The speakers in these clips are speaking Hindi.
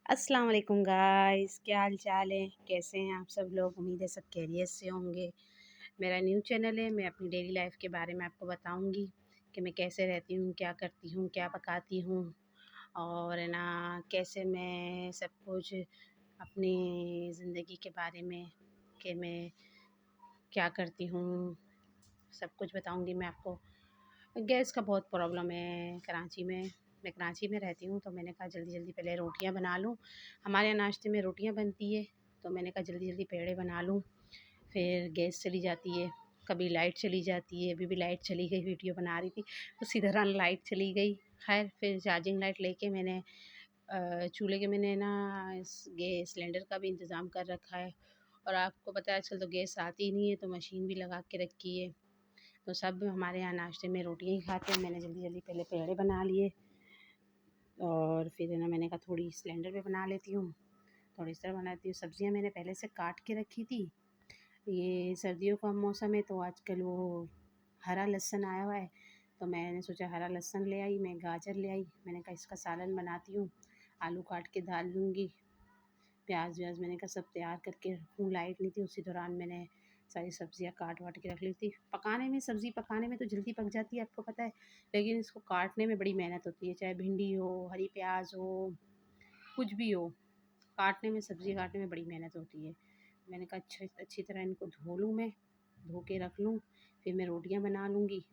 अस्सलाम वालेकुम गाइस, क्या हाल चाल है? कैसे हैं आप सब लोग? उम्मीद है सब खैरियत से होंगे। मेरा न्यू चैनल है। मैं अपनी डेली लाइफ के बारे में आपको बताऊंगी कि मैं कैसे रहती हूँ, क्या करती हूँ, क्या पकाती हूँ और है ना कैसे मैं सब कुछ अपनी ज़िंदगी के बारे में कि मैं क्या करती हूँ, सब कुछ बताऊंगी मैं आपको। गैस का बहुत प्रॉब्लम है कराची में। मैं कराची में रहती हूँ तो मैंने कहा जल्दी जल्दी पहले रोटियाँ बना लूँ। हमारे यहाँ नाश्ते में रोटियाँ बनती है तो मैंने कहा जल्दी जल्दी पेड़े बना लूँ। फिर गैस चली जाती है, कभी लाइट चली जाती है। अभी भी लाइट चली गई, वीडियो बना रही थी तो सीधा लाइट चली गई। खैर फिर चार्जिंग लाइट लेके मैंने चूल्हे के मैंने ना इस गैस सिलेंडर का भी इंतज़ाम कर रखा है। और आपको पता है आजकल तो गैस आती ही नहीं है तो मशीन भी लगा के रखी है। तो सब हमारे यहाँ नाश्ते में रोटियाँ ही खाते हैं। मैंने जल्दी जल्दी पहले पेड़े बना लिए और फिर है ना मैंने कहा थोड़ी सिलेंडर पे बना लेती हूँ, थोड़ी इस तरह बनाती हूँ। सब्जियाँ मैंने पहले से काट के रखी थी। ये सर्दियों का मौसम है तो आजकल वो हरा लहसुन आया हुआ है तो मैंने सोचा हरा लहसुन ले आई, मैं गाजर ले आई। मैंने कहा इसका सालन बनाती हूँ, आलू काट के डाल लूँगी। प्याज व्याज मैंने कहा सब तैयार करके रखूँ। लाइट नहीं थी, उसी दौरान मैंने सारी सब्जियां काट वाट के रख ली थी। पकाने में सब्ज़ी पकाने में तो जल्दी पक जाती है आपको पता है, लेकिन इसको काटने में बड़ी मेहनत होती है। चाहे भिंडी हो, हरी प्याज हो, कुछ भी हो, काटने में सब्ज़ी काटने में बड़ी मेहनत होती है। मैंने कहा अच्छी तरह इनको धो लूँ, मैं धो के रख लूँ, फिर मैं रोटियां बना लूँगी।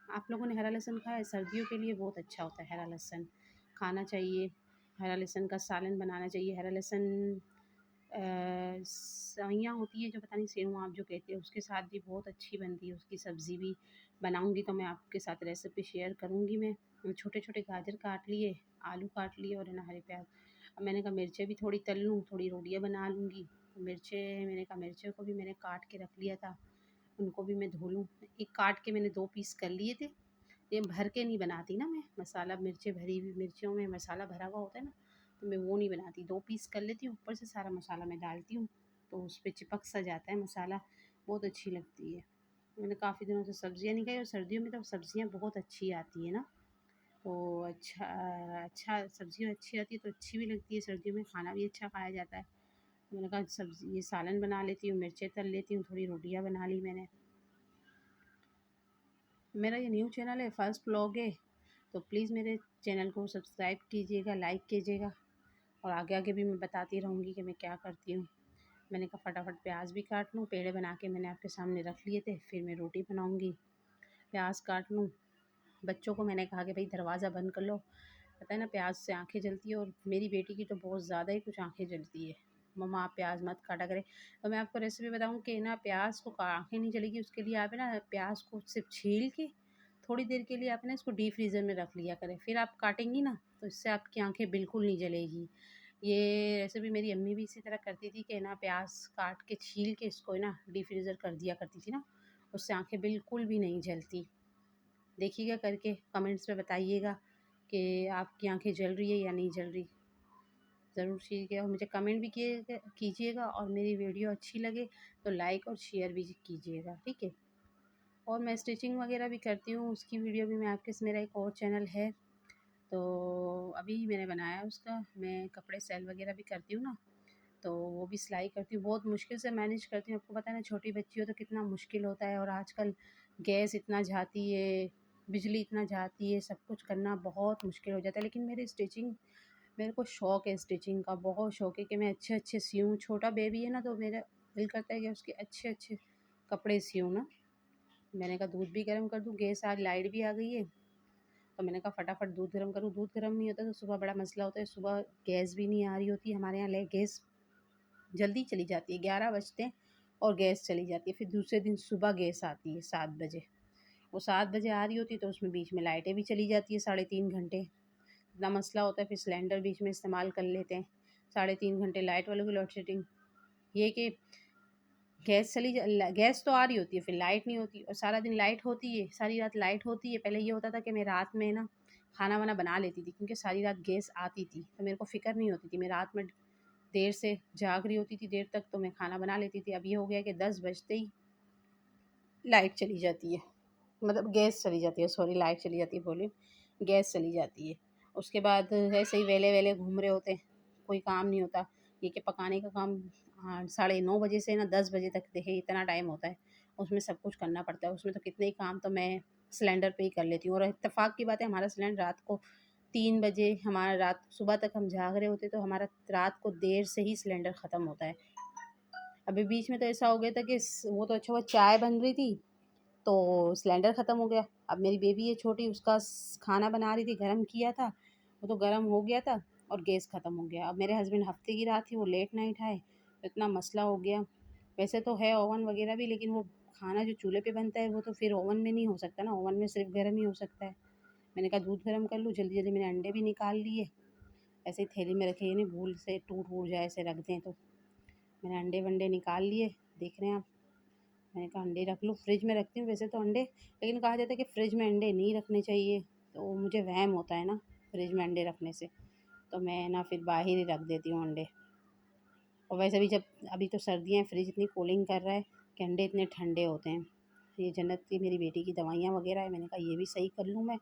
आप लोगों ने हरा लहसुन खाया है? सर्दियों के लिए बहुत अच्छा होता है हरा लहसुन, खाना चाहिए। हरा लहसुन का सालन बनाना चाहिए। हरा लहसुन सइयाँ होती है जो, पता नहीं सेव आप जो कहते हैं, उसके साथ भी बहुत अच्छी बनती है। उसकी सब्ज़ी भी बनाऊंगी तो मैं आपके साथ रेसिपी शेयर करूंगी। मैं छोटे छोटे गाजर काट लिए, आलू काट लिए और है ना हरे प्याज। अब मैंने कहा मिर्चें भी थोड़ी तल लूँ, थोड़ी रोटियाँ बना लूँगी। तो मिर्चें मैंने कहा मिर्चों को भी मैंने काट के रख लिया था, उनको भी मैं धो लूँ। एक काट के मैंने 2 पीस कर लिए थे। ये भर के नहीं बनाती ना मैं मसाला, मिर्चें भरी हुई मिर्चों में मसाला भरा हुआ होता है ना, तो मैं वो नहीं बनाती। 2 पीस कर लेती हूँ, ऊपर से सारा मसाला मैं डालती हूँ तो उस पे चिपक सा जाता है मसाला, बहुत अच्छी लगती है। मैंने काफ़ी दिनों से सब्ज़ियाँ नहीं खाई और सर्दियों में तो सब्ज़ियाँ बहुत अच्छी आती है ना, तो अच्छा अच्छा सब्ज़ी अच्छी आती है तो अच्छी भी लगती है। सर्दियों में खाना भी अच्छा खाया जाता है। मैंने कहा सब्ज़ी ये सालन बना लेती हूँ, मिर्चें तल लेती हूँ, थोड़ी रोटियाँ बना ली मैंने। मेरा ये न्यू चैनल है, फर्स्ट व्लॉग है, तो प्लीज़ मेरे चैनल को सब्सक्राइब कीजिएगा, लाइक कीजिएगा और आगे आगे भी मैं बताती रहूँगी कि मैं क्या करती हूँ। मैंने कहा फटाफट प्याज भी काट लूँ, पेड़े बना के मैंने आपके सामने रख लिए थे, फिर मैं रोटी बनाऊँगी। प्याज काट लूँ। बच्चों को मैंने कहा कि भाई दरवाज़ा बंद कर लो, पता है ना प्याज से आँखें जलती है और मेरी बेटी की तो बहुत ज़्यादा ही कुछ आँखें जलती है। मम्मा आप प्याज मत काटा करें। तो मैं आपको रेसिपी बताऊँ कि ना प्याज को आँखें नहीं जलेगी उसके लिए आप है ना प्याज को सिर्फ छील के थोड़ी देर के लिए आप ना इसको डीप फ्रीज़र में रख लिया करें, फिर आप काटेंगी ना तो इससे आपकी आँखें बिल्कुल नहीं जलेगी। ये रेसिपी मेरी अम्मी भी इसी तरह करती थी कि ना प्याज काट के छील के इसको ना डीप फ्रीज़र कर दिया करती थी ना, उससे आँखें बिल्कुल भी नहीं जलती। देखिएगा करके, कमेंट्स में बताइएगा कि आपकी आंखें जल रही है या नहीं जल रही। ज़रूर कीजिएगा और मुझे कमेंट भी कीजिएगा और मेरी वीडियो अच्छी लगे तो लाइक और शेयर भी कीजिएगा, ठीक है। और मैं स्टिचिंग वगैरह भी करती हूँ, उसकी वीडियो भी मैं आपके, मेरा एक और चैनल है तो अभी मैंने बनाया उसका। मैं कपड़े सेल वगैरह भी करती हूँ ना, तो वो भी सिलाई करती हूँ। बहुत मुश्किल से मैनेज करती हूँ, आपको पता है ना छोटी बच्ची हो तो कितना मुश्किल होता है। और आजकल गैस इतना जाती है, बिजली इतना जाती है, सब कुछ करना बहुत मुश्किल हो जाता है। लेकिन मेरी स्टिचिंग, मेरे को शौक़ है स्टिचिंग का, बहुत शौक़ है कि मैं अच्छे अच्छे सियूँ। छोटा बेबी है ना तो मेरा दिल करता है कि उसके अच्छे अच्छे कपड़े सियूँ ना। मैंने कहा दूध भी गर्म कर दूँ, गैस आज लाइट भी आ गई है तो मैंने कहा फटाफट दूध गर्म करूँ। दूध गर्म नहीं होता तो सुबह बड़ा मसला होता है, सुबह गैस भी नहीं आ रही होती हमारे यहाँ। गैस जल्दी चली जाती है, 11 बजते हैं और गैस चली जाती है। फिर दूसरे दिन सुबह गैस आती है 7 बजे, वो 7 बजे आ रही होती है तो उसमें बीच में लाइटें भी चली जाती है 3.5 घंटे। इतना मसला होता है, फिर सिलेंडर बीच में इस्तेमाल कर लेते हैं। 3.5 घंटे लाइट वालों की लोड शेडिंग। ये कि गैस तो आ रही होती है, फिर लाइट नहीं होती और सारा दिन लाइट होती है, सारी रात लाइट होती है। पहले ये होता था कि मैं रात में ना खाना वाना बना लेती थी क्योंकि सारी रात गैस आती थी तो मेरे को फ़िक्र नहीं होती थी। मैं रात में देर से जाग रही होती थी देर तक तो मैं खाना बना लेती थी। अब ये हो गया कि 10 बजते ही लाइट चली जाती है, मतलब गैस चली जाती है, सॉरी लाइट चली जाती है बोली, गैस चली जाती है। उसके बाद ऐसे ही वेले वेले घूम रहे होते हैं, कोई काम नहीं होता। ये कि पकाने का काम 9:30 बजे से ना 10 बजे तक, देखिए इतना टाइम होता है, उसमें सब कुछ करना पड़ता है। उसमें तो कितने ही काम तो मैं सिलेंडर पे ही कर लेती हूँ। और इत्तेफाक की बात है, हमारा सिलेंडर रात को 3 बजे, हमारा रात सुबह तक हम जाग रहे होते तो हमारा रात को देर से ही सिलेंडर ख़त्म होता है। अभी बीच में तो ऐसा हो गया था कि वो तो अच्छा हुआ, चाय बन रही थी तो सिलेंडर ख़त्म हो गया। अब मेरी बेबी है छोटी, उसका खाना बना रही थी, गरम किया था, वो तो गरम हो गया था और गैस ख़त्म हो गया। अब मेरे हस्बैंड हफ्ते की रात थी, वो लेट नाइट आए तो इतना मसला हो गया। वैसे तो है ओवन वगैरह भी, लेकिन वो खाना जो चूल्हे पे बनता है वो तो फिर ओवन में नहीं हो सकता ना, ओवन में सिर्फ गर्म ही हो सकता है। मैंने कहा दूध गर्म कर लूँ, जल्दी जल्दी मैंने अंडे भी निकाल लिए, ऐसे ही थैली में रखे, ये नहीं भूल से टूट वूट जाए ऐसे रख दें, तो मैंने अंडे वंडे निकाल लिए, देख रहे हैं आप। मैंने कहा अंडे रख लूँ, फ्रिज में रखती हूँ वैसे तो अंडे, लेकिन कहा जाता है कि फ्रिज में अंडे नहीं रखने चाहिए, तो मुझे वहम होता है ना फ्रिज में अंडे रखने से, तो मैं ना फिर बाहर ही रख देती हूँ अंडे। और वैसे भी जब अभी तो सर्दियाँ हैं, फ्रिज इतनी कूलिंग कर रहा है कि अंडे इतने ठंडे होते हैं। ये जन्नत की मेरी बेटी की दवाइयाँ वगैरह है, मैंने कहा ये भी सही कर लूँ मैं,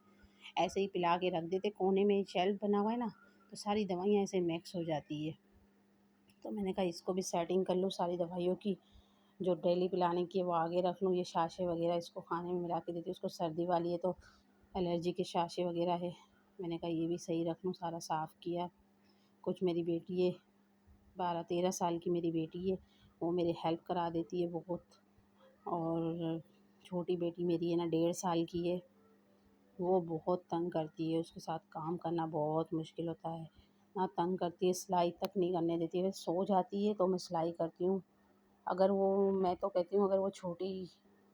ऐसे ही पिला के रख देते, कोने में शेल्फ बना हुआ है ना, तो सारी दवाइयाँ ऐसे मिक्स हो जाती है। तो मैंने कहा इसको भी सेटिंग कर लूँ सारी दवाइयों की, जो डेली पिलाने की है वो आगे रख लूँ। ये शाशे वगैरह इसको खाने में मिला के देती हूँ, उसको सर्दी वाली है तो एलर्जी के शाशे वगैरह है, मैंने कहा ये भी सही रख लूँ। सारा साफ़ किया। कुछ मेरी बेटी है, 12-13 साल की मेरी बेटी है, वो मेरी हेल्प करा देती है बहुत। और छोटी बेटी मेरी है ना 1.5 साल की है, वो बहुत तंग करती है, उसके साथ काम करना बहुत मुश्किल होता है। ना तंग करती है, सिलाई तक नहीं करने देती है, सो जाती है तो मैं सिलाई करती हूँ। अगर वो, मैं तो कहती हूँ अगर वो छोटी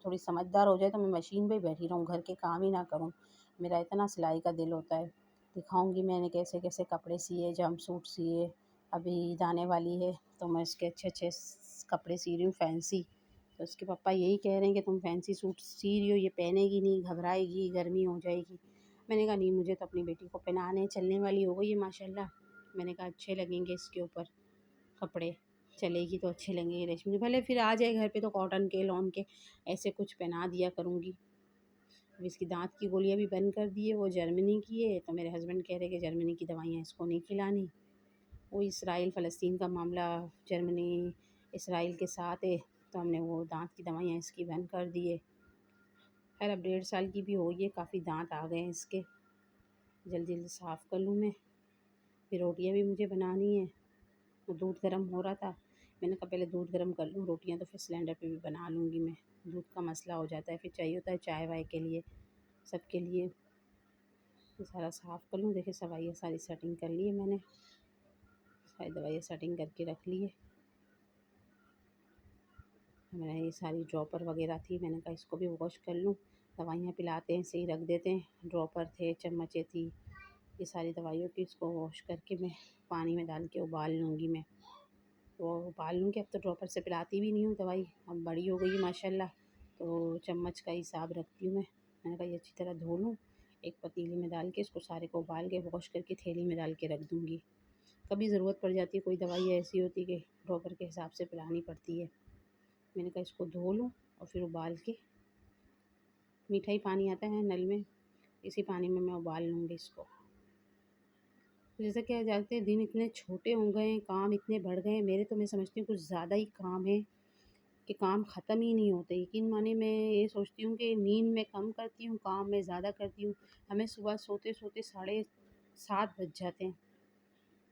थोड़ी समझदार हो जाए तो मैं मशीन पे बैठी रहूँ, घर के काम ही ना करूँ। मेरा इतना सिलाई का दिल होता है। दिखाऊंगी मैंने कैसे कैसे कपड़े सिए, जंप सूट सिए। अभी ईद आने वाली है तो मैं उसके अच्छे अच्छे कपड़े सी रही हूँ फैंसी। तो उसके पापा यही कह रहे हैं कि तुम फैंसी सूट सी रही हो, ये पहनेगी नहीं, घबराएगी, गर्मी हो जाएगी। मैंने कहा नहीं, मुझे तो अपनी बेटी को पहनाने, चलने वाली हो गई है माशाल्लाह। मैंने कहा अच्छे लगेंगे इसके ऊपर कपड़े, चलेगी तो अच्छे लगेंगे रेशमी, भले फिर आ जाए घर पे तो कॉटन के, लॉन के ऐसे कुछ पहना दिया करूँगी। अब इसकी दांत की गोलियां भी बंद कर दी है, वो जर्मनी की है, तो मेरे हस्बैंड कह रहे कि जर्मनी की दवाइयाँ इसको नहीं खिलानी। वो इसराइल फ़लस्तीन का मामला, जर्मनी इसराइल के साथ है, तो हमने वो दांत की दवाइयाँ इसकी बंद कर दी है। खैर अब 1.5 साल की भी हो गई है, काफ़ी दांत आ गए हैं इसके, जल्दी जल्दी साफ़ कर लूँ मैं। फिर रोटियाँ भी मुझे बनानी है, वो दूध गर्म हो रहा था, मैंने कहा पहले दूध गर्म कर लूँ, रोटियाँ तो फिर सिलेंडर पे भी बना लूँगी मैं। दूध का मसला हो जाता है, फिर चाहिए होता है चाय वाय के लिए, सबके लिए। तो सारा साफ़ कर लूँ। देखिए सवाइयाँ सारी सेटिंग कर ली है मैंने, सारी दवाइयाँ सेटिंग करके रख ली है। मैंने ये सारी ड्रॉपर वगैरह थी, मैंने कहा इसको भी वॉश कर लूँ, दवाइयाँ पिलाते हैं सही रख देते हैं। ड्रॉपर थे, चम्मचें थी, ये सारी दवाइयों की, इसको वॉश करके मैं पानी में डाल के उबाल लूँगी मैं। वो उबाल लूँगी, अब तो ड्रॉपर से पिलाती भी नहीं हूँ दवाई, अब बड़ी हो गई माशाल्लाह, तो चम्मच का हिसाब रखती हूँ मैं। मैंने कहा ये अच्छी तरह धो लूँ, एक पतीले में डाल के इसको सारे को उबाल के वॉश करके थैली में डाल के रख दूँगी। कभी ज़रूरत पड़ जाती है, कोई दवाई ऐसी होती है कि ड्रॉपर के हिसाब से पिलानी पड़ती है। मैंने कहा इसको धो लूँ और फिर उबाल के, मीठा ही पानी आता है नल में, इसी पानी में मैं उबाल लूँगी इसको। तो जैसा कि जाते हैं दिन इतने छोटे हो गए हैं, काम इतने बढ़ गए हैं मेरे, तो मैं समझती हूँ कुछ ज़्यादा ही काम है कि काम ख़त्म ही नहीं होते। यकीन माने मैं ये सोचती हूँ कि नींद मैं कम करती हूँ, काम मैं ज़्यादा करती हूँ। हमें सुबह सोते सोते 7:30 बज जाते हैं,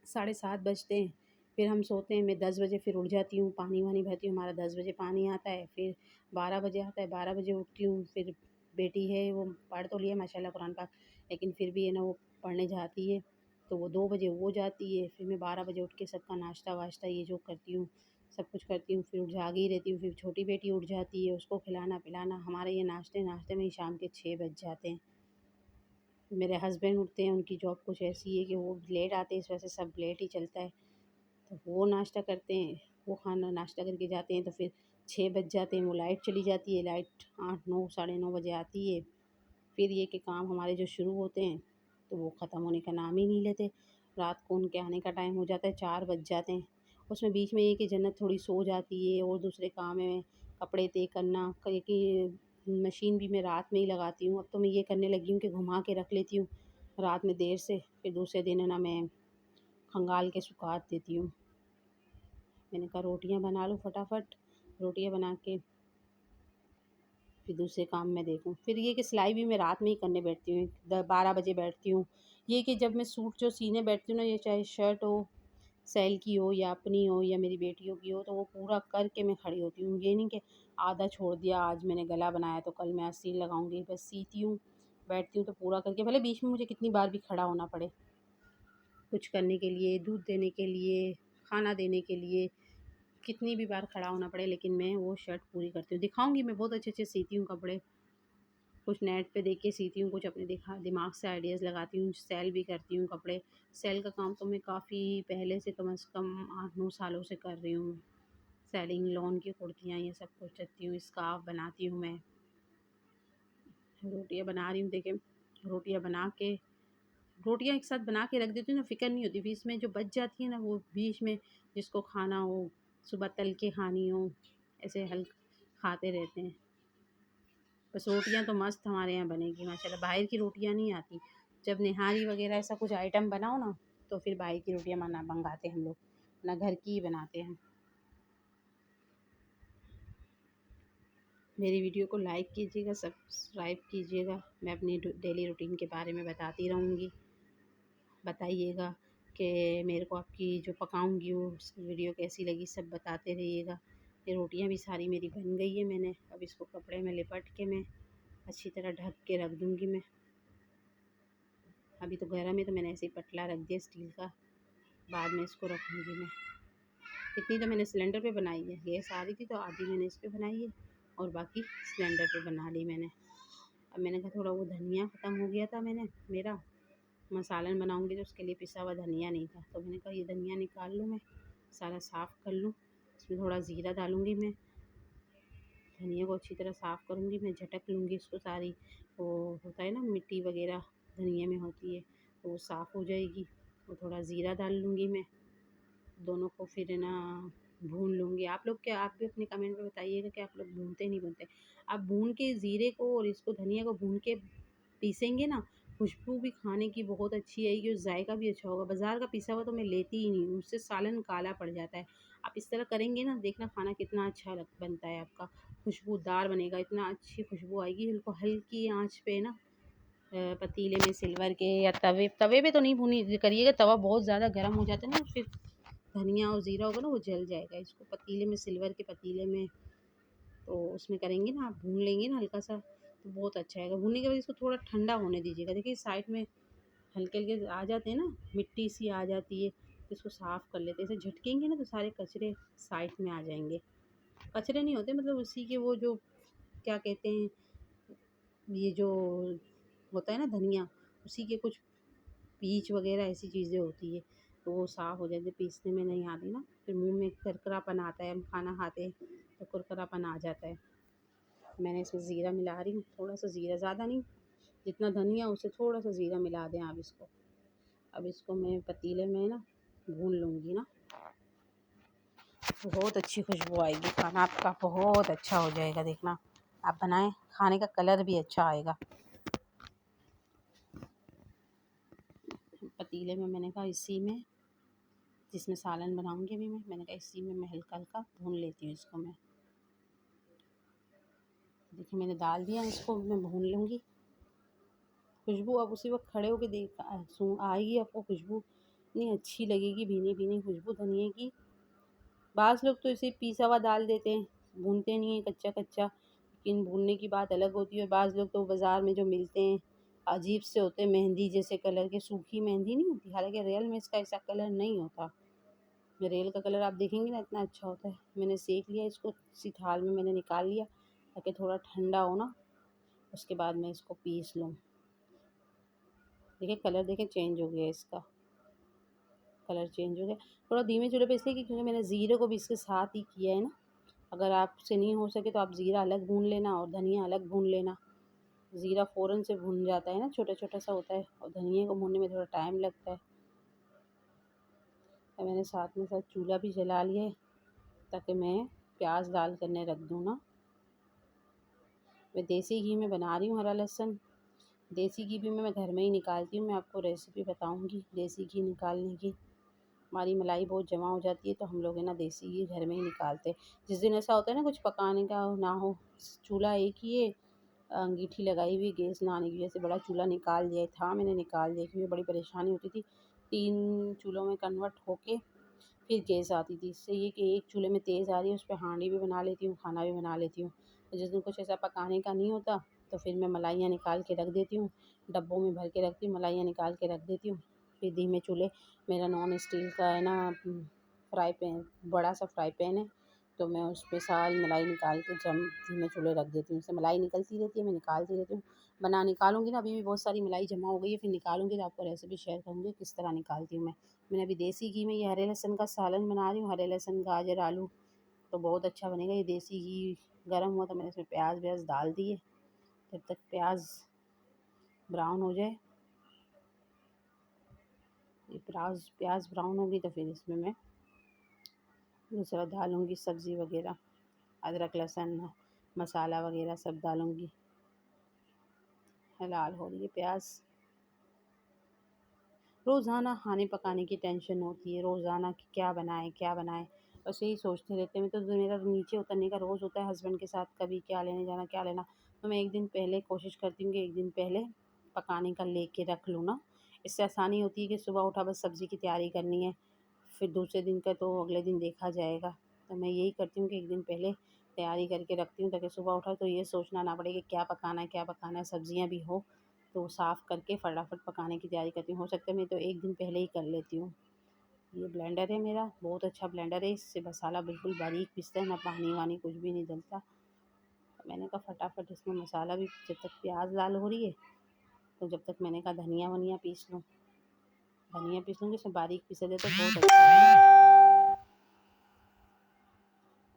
7:30 बजते हैं, फिर हम सोते हैं। मैं 10 बजे फिर उठ जाती हूँ, पानी वानी भरती हूँ, हमारा 10 बजे पानी आता है, फिर 12 बजे आता है, 12 बजे उठती हूँ। फिर बेटी है, वो पढ़ तो लिया माशाल्लाह कुरान पाक, लेकिन फिर भी है ना वो पढ़ने जाती है, तो वो 2 बजे वो जाती है, फिर मैं 12 बजे उठ के सबका नाश्ता वाश्ता ये जो करती हूँ, सब कुछ करती हूँ, फिर जागी रहती हूँ। फिर छोटी बेटी उठ जाती है, उसको खिलाना पिलाना, हमारे ये नाश्ते नाश्ते में ही शाम के 6 बज जाते हैं। मेरे हस्बैंड उठते हैं, उनकी जॉब कुछ ऐसी है कि वो लेट आते हैं, इस वजह से सब लेट ही चलता है, तो वो नाश्ता करते हैं, वो खाना नाश्ता करके जाते हैं, तो फिर 6 बज जाते हैं। वो लाइट चली जाती है, लाइट 8-9 9:30 बजे आती है। फिर ये कि काम हमारे जो शुरू होते हैं तो वो ख़त्म होने का नाम ही नहीं लेते। रात को उनके आने का टाइम हो जाता है, 4 बज जाते हैं। उसमें बीच में ये कि जन्नत थोड़ी सो जाती है और दूसरे काम में कपड़े तय करना, कि मशीन भी मैं रात में ही लगाती हूँ। अब तो मैं ये करने लगी हूँ कि घुमा के रख लेती हूँ, रात में देर से, फिर दूसरे दिन है ना मैं खंगाल के सुखा देती हूँ। मैंने कहा रोटियाँ बना लूँ फटाफट, रोटियाँ बना के फिर दूसरे काम में देखूँ। फिर ये कि सिलाई भी मैं रात में ही करने बैठती हूँ, 12 बजे बैठती हूँ। ये कि जब मैं सूट जो सीने बैठती हूँ ना, ये चाहे शर्ट हो, सेल की हो या अपनी हो या मेरी बेटियों की हो, तो वो पूरा करके मैं खड़ी होती हूँ। ये नहीं कि आधा छोड़ दिया, आज मैंने गला बनाया तो कल मैं आस्तीन लगाऊंगी। बस सीती हूँ, बैठती हूँ तो पूरा करके, भले बीच में मुझे कितनी बार भी खड़ा होना पड़े, कुछ करने के लिए, दूध देने के लिए, खाना देने के लिए, कितनी भी बार खड़ा होना पड़े, लेकिन मैं वो शर्ट पूरी करती हूँ। दिखाऊंगी, मैं बहुत अच्छे अच्छे सीती हूँ कपड़े। कुछ नेट पे देख के सीती हूँ, कुछ अपने दिमाग से आइडियाज़ लगाती हूँ, सेल भी करती हूँ कपड़े। सेल का काम तो मैं काफ़ी पहले से कम कम 8-9 सालों से कर रही हूँ। सेलिंग, लॉन की कुर्तियाँ, ये सब कुछ करती हूँ, स्कार्फ बनाती हूँ मैं। रोटियाँ बना रही हूँ, देखिए रोटियाँ बना के, रोटियाँ एक साथ बना के रख देती हूँ ना, फ़िक्र नहीं होती। बीच में जो बच जाती है ना, वो बीच में जिसको खाना हो, सुबह तल के खानी हो, ऐसे खाते रहते हैं। बस रोटियाँ तो मस्त हमारे यहाँ बनेगी माशाल्लाह, बाहर की रोटियाँ नहीं आती। जब निहारी वगैरह ऐसा कुछ आइटम बनाओ ना, तो फिर बाहर की रोटियाँ मंगाते हैं हम लोग, ना घर की ही बनाते हैं। मेरी वीडियो को लाइक कीजिएगा, सब्सक्राइब कीजिएगा। मैं अपनी डेली रूटीन के बारे में बताती रहूँगी। बताइएगा कि मेरे को आपकी जो पकाऊँगी वो वीडियो कैसी लगी, सब बताते रहिएगा। ये रोटियाँ भी सारी मेरी बन गई है, मैंने अब इसको कपड़े में लिपट के मैं अच्छी तरह ढक के रख दूँगी। मैं अभी तो गर्म है तो मैंने ऐसे ही पटला रख दिया स्टील का, बाद में इसको रखूँगी मैं। इतनी तो मैंने सिलेंडर पे बनाई है, गैस आ रही थी तो आधी मैंने इस पे बनाई है और बाकी सिलेंडर पे बना ली मैंने। अब मैंने कहा थोड़ा वो धनिया ख़त्म हो गया था मेरा मसालन बनाऊँगी तो उसके लिए पिसा हुआ धनिया नहीं था, तो मैंने कहा ये धनिया निकाल लूँ, मैं सारा साफ़ कर लूँ। इसमें थोड़ा ज़ीरा डालूँगी मैं, धनिया को अच्छी तरह साफ़ करूँगी मैं, झटक लूँगी इसको सारी, वो होता है ना मिट्टी वगैरह धनिया में होती है, तो वो साफ़ हो जाएगी। और थोड़ा ज़ीरा डाल लूँगी मैं, दोनों को फिर है ना भून लूँगी। आप लोग क्या, आप भी अपने कमेंट में बताइएगा कि आप लोग भूनते नहीं भूनते। आप भून के ज़ीरे को और इसको धनिया को भून के पीसेंगे ना, खुशबू भी खाने की बहुत अच्छी आएगी और जायका भी अच्छा होगा। बाज़ार का पिसा हुआ तो मैं लेती ही नहीं हूँ, उससे सालन काला पड़ जाता है। आप इस तरह करेंगे ना, देखना खाना कितना अच्छा बनता है आपका, खुशबूदार बनेगा, इतना अच्छी खुशबू आएगी। हल्की आँच पे ना पतीले में सिल्वर के या तवे तवे पे तो नहीं भूनी करिएगा, तवा बहुत ज़्यादा गर्म हो जाता है ना, फिर धनिया और ज़ीरा होगा ना वो जल जाएगा। इसको पतीले में, सिल्वर के पतीले में, तो उसमें करेंगे ना, आप भून लेंगे ना हल्का सा, तो बहुत अच्छा आएगा। भूनने के बाद इसको थोड़ा ठंडा होने दीजिएगा। देखिए साइड में हल्के हल्के आ जाते हैं ना, मिट्टी सी आ जाती है, तो इसको साफ़ कर लेते हैं। ऐसे झटकेंगे ना तो सारे कचरे साइड में आ जाएंगे। कचरे नहीं होते, मतलब उसी के वो जो क्या कहते हैं, ये जो होता है ना धनिया, उसी के कुछ पीच वगैरह ऐसी चीज़ें होती है, तो वो साफ़ हो जाती है। पीसने में नहीं आती ना, फिर मुंह में करकरापन आता है, हम खाना खाते हैं तो करकरापन आ जाता है। मैंने इसमें ज़ीरा मिला रही हूँ, थोड़ा सा ज़ीरा, ज़्यादा नहीं, जितना धनिया उससे थोड़ा सा ज़ीरा मिला दें आप इसको। अब इसको मैं पतीले में ना भून लूँगी ना, बहुत अच्छी खुशबू आएगी, खाना आपका बहुत अच्छा हो जाएगा। देखना आप बनाएं, खाने का कलर भी अच्छा आएगा। पतीले में मैंने कहा इसी में, जिसमें सालन बनाऊंगी अभी मैंने कहा इसी में मैं हल्का हल्का भून लेती हूँ इसको मैं। देखिए मैंने डाल दिया, इसको मैं भून लूँगी। खुशबू आप उसी वक्त खड़े होकर देख आएगी आपको, खुशबू इतनी अच्छी लगेगी, भीनी भीनी खुशबू धनिए की। बाज़ लोग तो इसे पिसा हुआ डाल देते हैं, भूनते नहीं हैं कच्चा कच्चा, लेकिन भूनने की बात अलग होती है। और बाज़ लोग तो बाज़ार में जो मिलते हैं अजीब से होते हैं, मेहंदी जैसे कलर के, सूखी मेहंदी नहीं होती, हालांकि रियल में इसका ऐसा कलर नहीं होता। रेल का कलर आप देखेंगे ना इतना अच्छा होता है। मैंने सेक लिया इसको, इसी थाल में मैंने निकाल लिया ताकि थोड़ा ठंडा हो ना, उसके बाद मैं इसको पीस लूँ। देखिए कलर देखें चेंज हो गया इसका, कलर चेंज हो गया। थोड़ा धीमे चूल्हे पे इसलिए क्योंकि मैंने ज़ीरे को भी इसके साथ ही किया है ना। अगर आपसे नहीं हो सके तो आप ज़ीरा अलग भून लेना और धनिया अलग भून लेना। ज़ीरा फ़ौरन से भून जाता है ना, छोटा छोटा सा होता है, और धनिया को भूनने में थोड़ा टाइम लगता है। तो मैंने साथ में साथ चूल्हा भी जला लिया है ताकि मैं प्याज डाल करने रख दूँ ना। मैं देसी घी में बना रही हूँ, हरा लहसुन देसी घी भी मैं घर में ही निकालती हूँ। मैं आपको रेसिपी बताऊँगी देसी घी निकालने की। हमारी मलाई बहुत जमा हो जाती है तो हम लोग है ना देसी घी घर में ही निकालते हैं। जिस दिन ऐसा होता है ना कुछ पकाने का ना हो, चूल्हा एक ही है, अंगीठी लगाई हुई, गैस ना आने की वजह से बड़ा चूल्हा निकाल दिया था मैंने, निकाल दिया क्योंकि बड़ी परेशानी होती थी। 3 चूल्हों में कन्वर्ट होके फिर गैस आती थी। इससे ये कि एक चूल्हे में तेज़ आ रही है, उस पे हांडी भी बना लेती हूँ, खाना भी बना लेती हूँ। तो जिस दिन कुछ ऐसा पकाने का नहीं होता तो फिर मैं मलाइयाँ निकाल के रख देती हूँ, डब्बों में भर के रखती हूँ, मलाइयाँ निकाल के रख देती हूँ। फिर धीमे चूल्हे, मेरा नॉन स्टील का है ना फ्राई पैन, बड़ा सा फ्राई पैन है, तो मैं उस पे सारी मलाई निकाल के धीमे चूल्हे रख देती हूँ। उससे मलाई निकलती रहती है, मैं निकालती रहती हूँ। निकालूँगी ना, अभी भी बहुत सारी मलाई जमा हो गई है, फिर निकालूँगी तो आपको रेसिपी शेयर करूँगी किस तरह निकालती हूँ मैं। मैंने अभी देसी घी में ये हरे लहसुन का सालन बना रही हूँ, हरे लहसुन, गाजर, आलू, तो बहुत अच्छा बनेगा। ये देसी घी गर्म हुआ तो मैंने इसमें प्याज व्याज डाल दिए। जब तक प्याज ब्राउन हो जाए, ये प्याज ब्राउन होगी तो फिर इसमें मैं दूसरा डालूँगी सब्ज़ी वगैरह, अदरक लहसुन मसाला वगैरह सब डालूँगी। लाल हो रही है प्याज। रोज़ाना खाने पकाने की टेंशन होती है, रोज़ाना कि क्या बनाएँ, बस यही सोचते रहते हैं। मैं तो मेरा नीचे उतरने का रोज़ होता है हस्बैंड के साथ, कभी क्या लेने जाना, क्या लेना। तो मैं एक दिन पहले कोशिश करती हूँ कि एक दिन पहले पकाने का लेके रख लूँ ना, इससे आसानी होती है कि सुबह उठा बस सब्ज़ी की तैयारी करनी है, फिर दूसरे दिन का तो अगले दिन देखा जाएगा। तो मैं यही करती हूँ कि एक दिन पहले तैयारी करके रखती हूँ ताकि सुबह उठा तो ये सोचना ना पड़े कि क्या पकाना है, सब्ज़ियाँ भी हो तो साफ़ करके फटाफट पकाने की तैयारी करती हूँ। हो सकता है मैं तो एक दिन पहले ही कर लेती हूँ। ये ब्लेंडर है मेरा, बहुत अच्छा ब्लेंडर है, इससे मसाला बिल्कुल बारीक पीसता है, ना पानी वानी कुछ भी नहीं डलता। तो मैंने कहा फटाफट इसमें मसाला भी, जब तक प्याज लाल हो रही है तो जब तक मैंने कहा धनिया वनिया पीस लूँ। धनिया पीस लूँगी, इसमें बारीक पीसा जाए तो बहुत अच्छा है।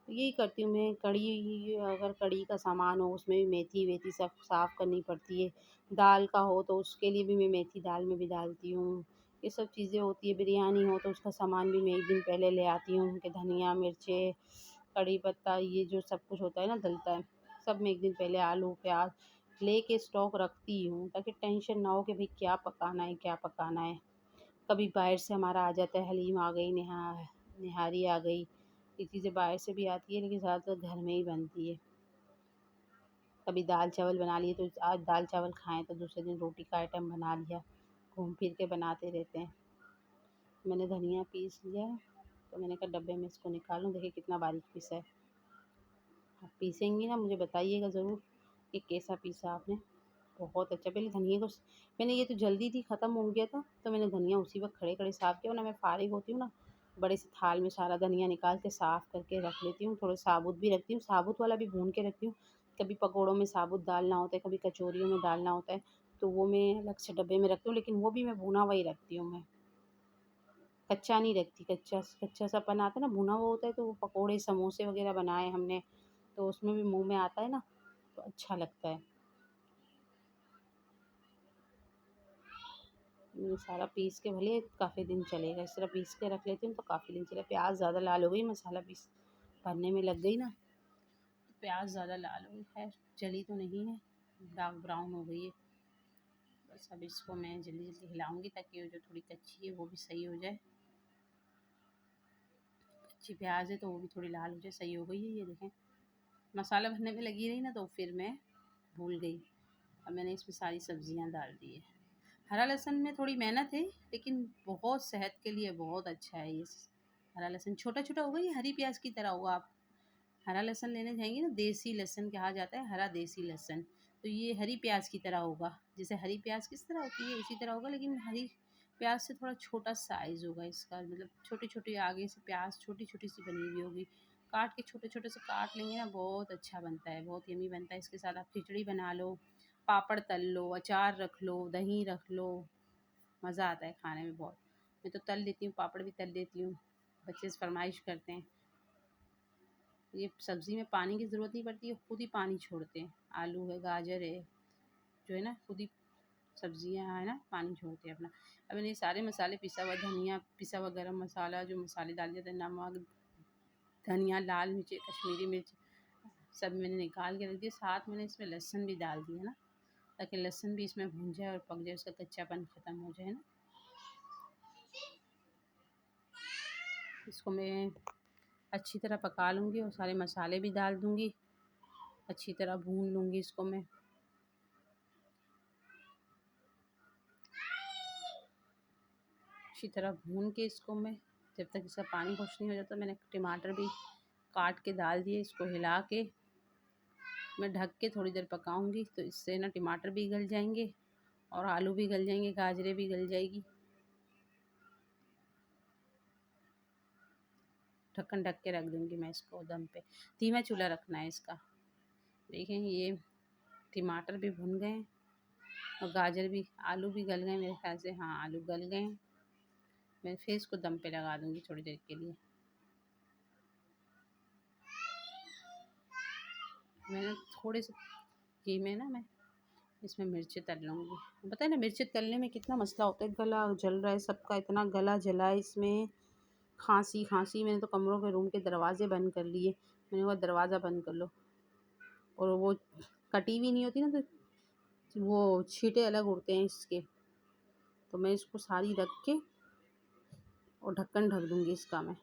यही करती हूँ मैं। कढ़ी, अगर कढ़ी का सामान हो उसमें भी मेथी वेथी सब साफ़ करनी पड़ती है। दाल का हो तो उसके लिए भी मैं मेथी दाल में भी डालती हूँ। ये सब चीज़ें होती है। बिरयानी हो तो उसका सामान भी मैं एक दिन पहले ले आती हूँ कि धनिया मिर्चें, कड़ी पत्ता, ये जो सब कुछ होता है ना डलता है, सब मैं एक दिन पहले आलू प्याज लेके स्टॉक रखती हूँ ताकि टेंशन ना हो कि भाई क्या पकाना है। कभी बाहर से हमारा आ जाता है, हलीम आ गई, निहारी आ गई, ये चीज़ें बाहर से भी आती है लेकिन ज़्यादातर घर में ही बनती है। कभी दाल चावल बना लिए तो आज दाल चावल खाएँ तो दूसरे दिन रोटी का आइटम बना लिया, घूम फिर के बनाते रहते हैं। मैंने धनिया पीस लिया है तो मैंने कहा डब्बे में इसको निकालूँ, देखिए कितना बारीक पीसा है। आप पीसेंगी ना मुझे बताइएगा ज़रूर कि कैसा पीसा आपने। बहुत अच्छा। पहले धनिया को मैंने, ये तो जल्दी थी, ख़त्म हो गया था तो मैंने धनिया उसी वक्त खड़े खड़े साफ़ किया, वरना मैं फारिग होती हूँ ना, बड़े से थाल में सारा धनिया निकाल के साफ़ करके रख लेती हूँ। थोड़े साबुत भी रखती हूँ, साबुत वाला भी भून के रखती हूँ। कभी पकौड़ों में साबुत डालना होता है, कभी कचौरियों में डालना होता है, तो वो मैं अलग से डब्बे में रखती हूँ, लेकिन वो भी मैं भुना हुआ ही रखती हूँ मैं, कच्चा नहीं रखती। कच्चा सापन आता है ना, भुना हुआ होता है तो वो पकौड़े समोसे वगैरह बनाए हमने तो उसमें भी मुँह में आता है ना, तो अच्छा लगता है। ये सारा पीस के भले काफ़ी दिन चलेगा, इस तरह पीस के रख लेती हूँ तो काफ़ी दिन चलेगा। प्याज ज़्यादा लाल हो गई, मसाला पीस भरने में लग गई ना, तो प्याज ज़्यादा लाल हो गई। खैर जली तो नहीं है, डार्क ब्राउन हो गई है। बस अब इसको मैं जल्दी जल्दी हिलाऊंगी ताकि वो जो थोड़ी कच्ची है वो भी सही हो जाए। कच्ची प्याज है तो वो भी थोड़ी लाल हो जाए, सही हो गई है। ये देखें मसाला भरने में लगी रही ना तो फिर मैं भूल गई। अब मैंने इसमें सारी सब्जियां डाल दी है। हरा लहसुन में थोड़ी मेहनत है लेकिन बहुत सेहत के लिए बहुत अच्छा है ये। हरा लहसुन छोटा छोटा होगा, ये हरी प्याज की तरह होगा। आप हरा लहसुन लेने जाएंगे ना, देसी लहसुन कहा जाता है, हरा देसी लहसुन, तो ये हरी प्याज की तरह होगा। जैसे हरी प्याज किस तरह होती है इसी तरह होगा, लेकिन हरी प्याज से थोड़ा छोटा साइज़ होगा इसका, मतलब छोटी छोटी आगे से प्याज छोटी छोटी सी बनी हुई होगी। काट के छोटे छोटे से काट लेंगे ना, बहुत अच्छा बनता है, बहुत यमी बनता है। इसके साथ आप खिचड़ी बना लो, पापड़ तल लो, अचार रख लो, दही रख लो, मज़ा आता है खाने में बहुत। मैं तो तल लेती हूँ, पापड़ भी तल लेती हूँ, बच्चे फरमाइश करते हैं। ये सब्ज़ी में पानी की ज़रूरत नहीं पड़ती है, खुद ही पानी छोड़ते हैं। आलू है, गाजर है, जो है ना खुद ही सब्जियां है ना पानी छोड़ते हैं अपना। अब मैंने ये सारे मसाले, पिसा हुआ धनिया, पिसा हुआ गरम मसाला, जो मसाले डाल दिए थे, नमक, धनिया, लाल मिर्च, कश्मीरी मिर्च, सब मैंने निकाल के रख दिया। साथ मैंने इसमें लहसुन भी डाल दिया ना, ताकि लहसुन भी इसमें भून जाए और पक जाए, उसका कच्चापन ख़त्म हो जाए ना। इसको मैं अच्छी तरह पका लूँगी और सारे मसाले भी डाल दूँगी, अच्छी तरह भून लूँगी इसको मैं। अच्छी तरह भून के इसको मैं, जब तक इसका पानी खुश नहीं हो जाता, मैंने टमाटर भी काट के डाल दिए। इसको हिला के मैं ढक के थोड़ी देर पकाऊंगी, तो इससे ना टमाटर भी गल जाएंगे और आलू भी गल जाएंगे, गाजरें भी गल जाएगी। ढक्कन ढक के रख दूंगी मैं इसको दम पे। धीमा चूल्हा रखना है इसका। देखें ये टमाटर भी भुन गए और गाजर भी, आलू भी गल गए मेरे ख्याल से। हाँ, आलू गल गए। मैं फिर इसको दम पे लगा दूंगी थोड़ी देर के लिए। मैंने थोड़े से घी में ना मैं इसमें मिर्ची तल लूँगी। पता है ना, मिर्ची तलने में कितना मसला होता है, गला जल रहा है सबका, इतना गला जला है इसमें। खांसी खांसी, मैंने तो कमरों के रूम के दरवाजे बंद कर लिए। मैंने कहा दरवाज़ा बंद कर लो। और वो कटी हुई नहीं होती ना, तो वो छींटे अलग उड़ते हैं इसके। तो मैं इसको सारी रख के और ढक्कन ढक दूँगी इसका मैं।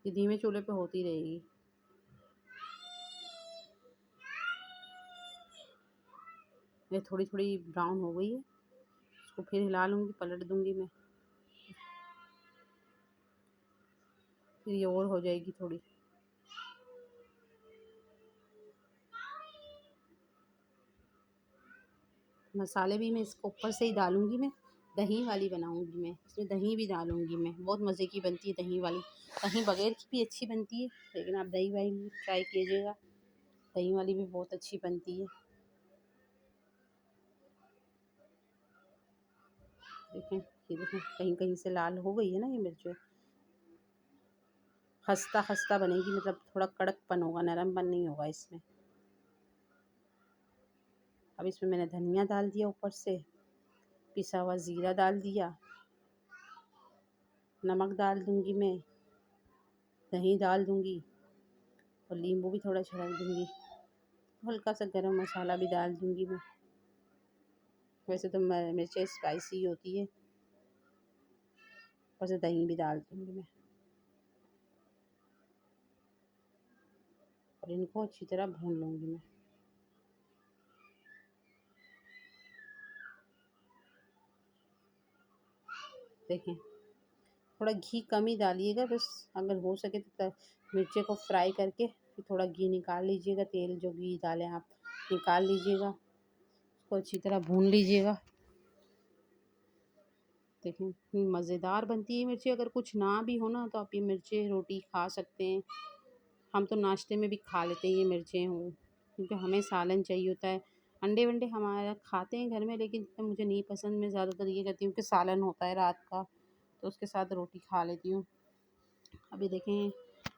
ये धीमे चूल्हे पे होती रहेगी। ये थोड़ी थोड़ी ब्राउन हो गई है, इसको फिर हिला लूँगी, पलट दूँगी मैं, फिर ये और हो जाएगी थोड़ी। मसाले भी मैं इसको ऊपर से ही डालूँगी मैं। दही वाली बनाऊँगी मैं, इसमें दही भी डालूँगी मैं। बहुत मज़े की बनती है दही वाली। दही बगैर की भी अच्छी बनती है, लेकिन आप दही वाली भी ट्राई कीजिएगा, दही वाली भी बहुत अच्छी बनती है। देखें, ये देखें कहीं कहीं से लाल हो गई है ना ये मिर्च। खस्ता खस्ता बनेगी, मतलब थोड़ा कड़कपन होगा, नरमपन नहीं होगा इसमें। अब इसमें मैंने धनिया डाल दिया, ऊपर से पिसा हुआ ज़ीरा डाल दिया, नमक डाल दूँगी मैं, दही डाल दूँगी और नींबू भी थोड़ा छिड़क दूँगी। हल्का सा गरम मसाला भी डाल दूँगी मैं। वैसे तो मिर्चें स्पाइसी होती है, ऊपर से दही भी डाल दूँगी मैं और इनको अच्छी तरह भून लूँगी मैं। देखें, थोड़ा घी कम ही डालिएगा बस, अगर हो सके तो मिर्चे को फ्राई करके फिर थोड़ा घी निकाल लीजिएगा, तेल जो घी डालें आप निकाल लीजिएगा, उसको अच्छी तरह भून लीजिएगा। देखें मज़ेदार बनती है मिर्ची। अगर कुछ ना भी हो ना, तो आप ये मिर्ची रोटी खा सकते हैं। हम तो नाश्ते में भी खा लेते हैं ये मिर्चें हो, क्योंकि हमें सालन चाहिए होता है। अंडे वंडे हमारा खाते हैं घर में, लेकिन मुझे नहीं पसंद। मैं ज़्यादातर ये करती हूँ कि सालन होता है रात का, तो उसके साथ रोटी खा लेती हूँ। अभी देखें,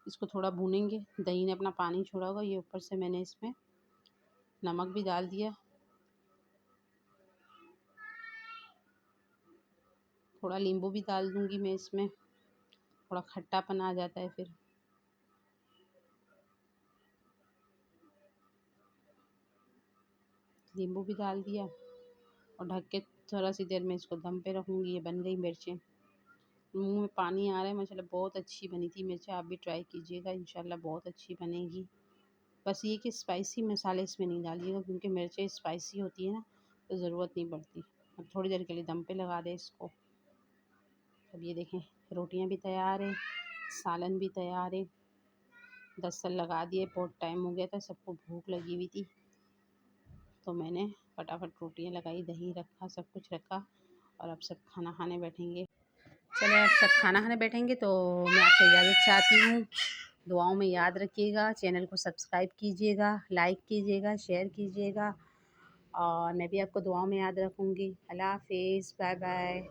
इसको थोड़ा भूनेंगे। दही ने अपना पानी छोड़ा होगा। ये ऊपर से मैंने इसमें नमक भी डाल दिया, थोड़ा नींबू भी डाल दूँगी मैं इसमें, थोड़ा खट्टापन आ जाता है फिर। नींबू भी डाल दिया और ढक के थोड़ा सी देर में इसको दम पे रखूँगी। ये बन गई मिर्चें। मुँह में पानी आ रहा है। माशाल्लाह बहुत अच्छी बनी थी मिर्चें। आप भी ट्राई कीजिएगा, इंशाल्लाह बहुत अच्छी बनेगी। बस ये कि स्पाइसी मसाले इसमें नहीं डालिएगा, क्योंकि मिर्चें स्पाइसी होती है ना, तो ज़रूरत नहीं पड़ती। अब थोड़ी देर के लिए दम पे लगा दें इसको। अब ये देखें, रोटियां भी तैयार है, सालन भी तैयार है। 10 लगा दिए, बहुत टाइम हो गया था, सबको भूख लगी हुई थी, तो मैंने फटाफट रोटियां लगाई, दही रखा, सब कुछ रखा और अब सब खाना खाने बैठेंगे। चलो अब सब खाना खाने बैठेंगे, तो मैं आपसे इजाज़त चाहती हूँ। दुआओं में याद रखिएगा, चैनल को सब्सक्राइब कीजिएगा, लाइक कीजिएगा, शेयर कीजिएगा और मैं भी आपको दुआओं में याद रखूँगी। अल्लाह हाफ़िज़, बाय बाय।